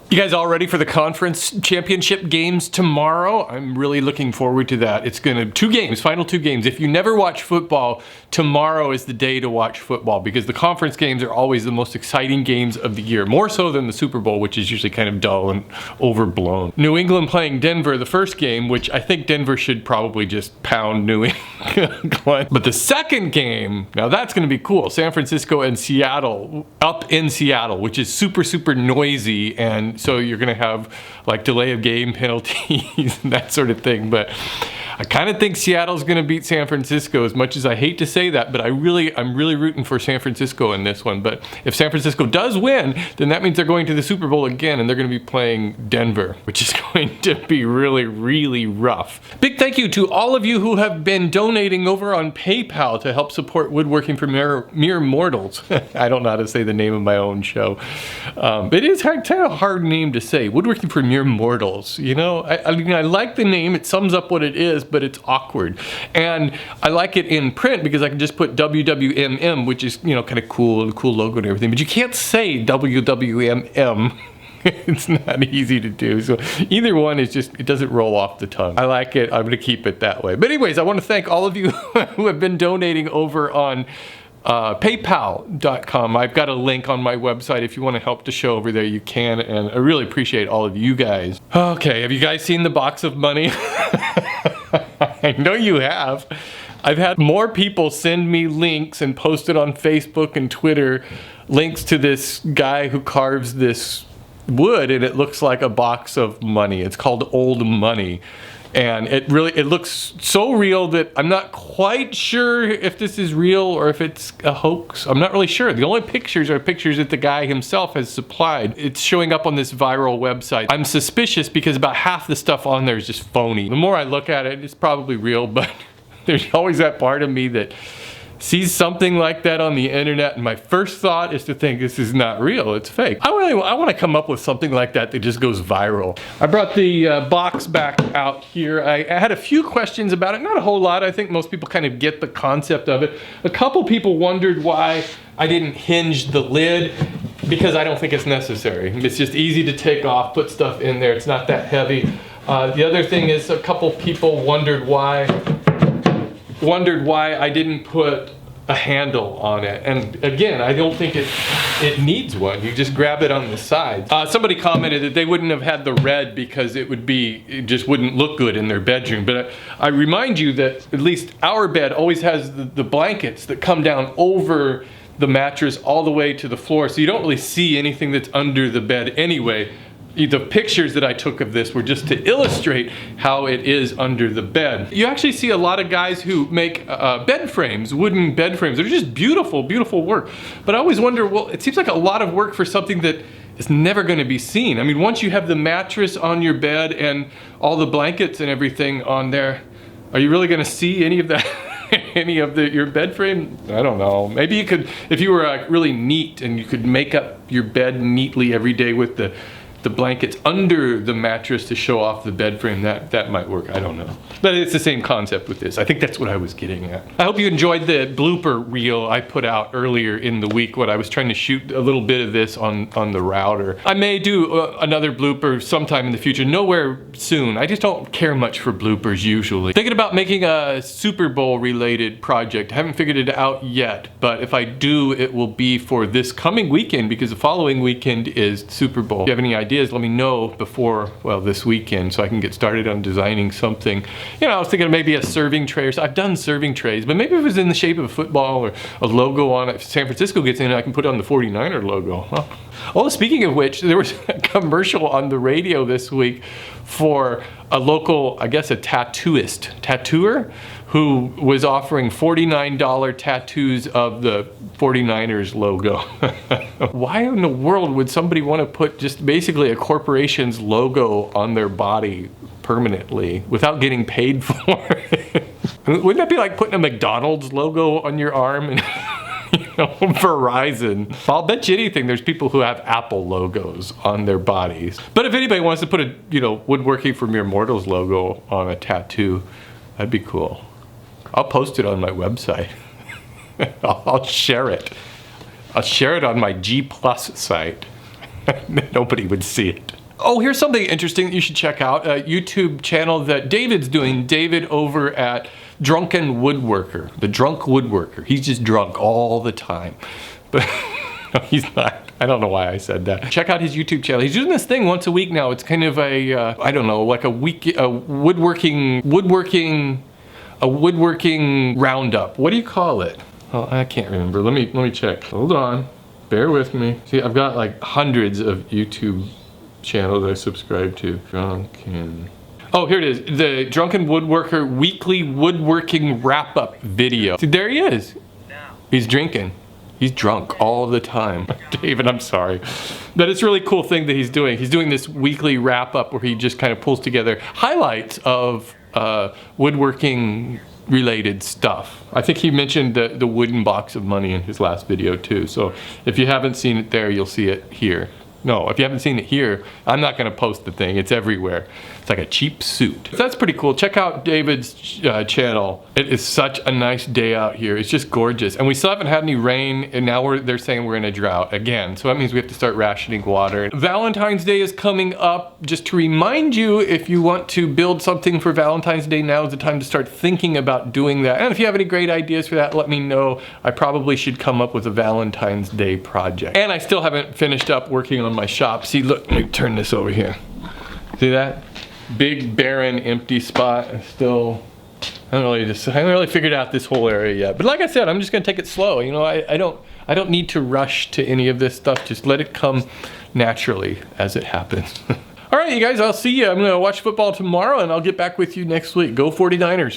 You guys all ready for the conference championship games tomorrow? I'm really looking forward to that. It's gonna, final two games. If you never watch football, tomorrow is the day to watch football because the conference games are always the most exciting games of the year, more so than the Super Bowl, which is usually kind of dull and overblown. New England playing Denver, the first game, which I think Denver should probably just pound New England. But the second game, now that's gonna be cool. San Francisco and Seattle, up in Seattle, which is super, super noisy, and so you're gonna have like delay of game penalties and that sort of thing. But I kind of think Seattle's gonna beat San Francisco, as much as I hate to say that, but I'm really rooting for San Francisco in this one. But if San Francisco does win, then that means they're going to the Super Bowl again, and they're gonna be playing Denver, which is going to be really, really rough. Big thank you to all of you who have been donating over on PayPal to help support Woodworking for Mere Mortals. I don't know how to say the name of my own show. It is kind of a hard name to say, Woodworking for Mere Mortals. You know, I mean, I like the name, it sums up what it is, but it's awkward. And I like it in print because I can just put WWMM, which is, you know, kind of cool logo and everything, but you can't say WWMM. It's not easy to do. So either one is just, it doesn't roll off the tongue. I like it, I'm gonna keep it that way. But anyways, I want to thank all of you who have been donating over on paypal.com. I've got a link on my website. If you want to help the show over there, you can, and I really appreciate all of you guys. Okay, have you guys seen the box of money? I know you have. I've had more people send me links and post it on Facebook and Twitter, links to this guy who carves this wood, and it looks like a box of money. It's called Old Money. And it looks so real that I'm not quite sure if this is real or if it's a hoax. I'm not really sure. The only pictures are pictures that the guy himself has supplied. It's showing up on this viral website. I'm suspicious because about half the stuff on there is just phony. The more I look at it, it's probably real, but there's always that part of me that sees something like that on the internet, and my first thought is to think this is not real, it's fake. I want to come up with something like that that just goes viral. I brought the box back out here. I had a few questions about it, not a whole lot. I think most people kind of get the concept of it. A couple people wondered why I didn't hinge the lid, because I don't think it's necessary. It's just easy to take off, put stuff in there, it's not that heavy. The other thing is a couple people wondered why I didn't put a handle on it. And again, I don't think it needs one. You just grab it on the side. Somebody commented that they wouldn't have had the red because it just wouldn't look good in their bedroom. But I remind you that at least our bed always has the blankets that come down over the mattress all the way to the floor. So you don't really see anything that's under the bed anyway. The pictures that I took of this were just to illustrate how it is under the bed. You actually see a lot of guys who make bed frames, wooden bed frames. They're just beautiful, beautiful work. But I always wonder, well, it seems like a lot of work for something that is never going to be seen. I mean, once you have the mattress on your bed and all the blankets and everything on there, are you really going to see any of that? Your bed frame? I don't know. Maybe you could, if you were really neat and you could make up your bed neatly every day with the blankets under the mattress to show off the bed frame, that might work. I don't know. But it's the same concept with this. I think that's what I was getting at. I hope you enjoyed the blooper reel I put out earlier in the week when I was trying to shoot a little bit of this on the router. I may do another blooper sometime in the future, nowhere soon. I just don't care much for bloopers usually. Thinking about making a Super Bowl related project. I haven't figured it out yet, but if I do, it will be for this coming weekend because the following weekend is Super Bowl. If you have any ideas, let me know before, well, this weekend so I can get started on designing something. You know, I was thinking maybe a serving tray or so. I've done serving trays, but maybe if it was in the shape of a football or a logo on it. If San Francisco gets in, I can put on the 49er logo. Huh? Oh, speaking of which, there was a commercial on the radio this week for a local, I guess a tattooer, who was offering $49 tattoos of the 49ers logo. Why in the world would somebody want to put just basically a corporation's logo on their body permanently without getting paid for it? Wouldn't that be like putting a McDonald's logo on your arm? And you know, Verizon. I'll bet you anything there's people who have Apple logos on their bodies. But if anybody wants to put a, you know, Woodworking for Mere Mortals logo on a tattoo, that'd be cool. I'll post it on my website. I'll share it. I'll share it on my G Plus site. Nobody would see it. Oh, here's something interesting that you should check out. A YouTube channel that David's doing. David over at Drunken Woodworker. The Drunk Woodworker. He's just drunk all the time. But no, he's not. I don't know why I said that. Check out his YouTube channel. He's doing this thing once a week now. It's kind of a, I don't know, like a woodworking roundup. What do you call it? Oh, I can't remember. Let me check. Hold on. Bear with me. See, I've got like hundreds of YouTube channels I subscribe to. Drunken. Oh, here it is. The Drunken Woodworker weekly woodworking wrap-up video. See, there he is. He's drinking. He's drunk all the time. David, I'm sorry. But it's a really cool thing that he's doing. He's doing this weekly wrap-up where he just kind of pulls together highlights of woodworking related stuff. I think he mentioned the wooden box of money in his last video too. So if you haven't seen it there, you'll see it here. No, if you haven't seen it here, I'm not gonna post the thing. It's everywhere. It's like a cheap suit. So that's pretty cool. Check out David's channel. It is such a nice day out here. It's just gorgeous. And we still haven't had any rain, and now they're saying we're in a drought again. So that means we have to start rationing water. Valentine's Day is coming up. Just to remind you, if you want to build something for Valentine's Day, now is the time to start thinking about doing that. And if you have any great ideas for that, let me know. I probably should come up with a Valentine's Day project. And I still haven't finished up working on my shop. See, look, let me turn this over here. See that? Big, barren, empty spot. I haven't really figured out this whole area yet. But like I said, I'm just gonna take it slow. You know, I don't need to rush to any of this stuff. Just let it come naturally as it happens. All right, you guys, I'll see you. I'm gonna watch football tomorrow, and I'll get back with you next week. Go 49ers.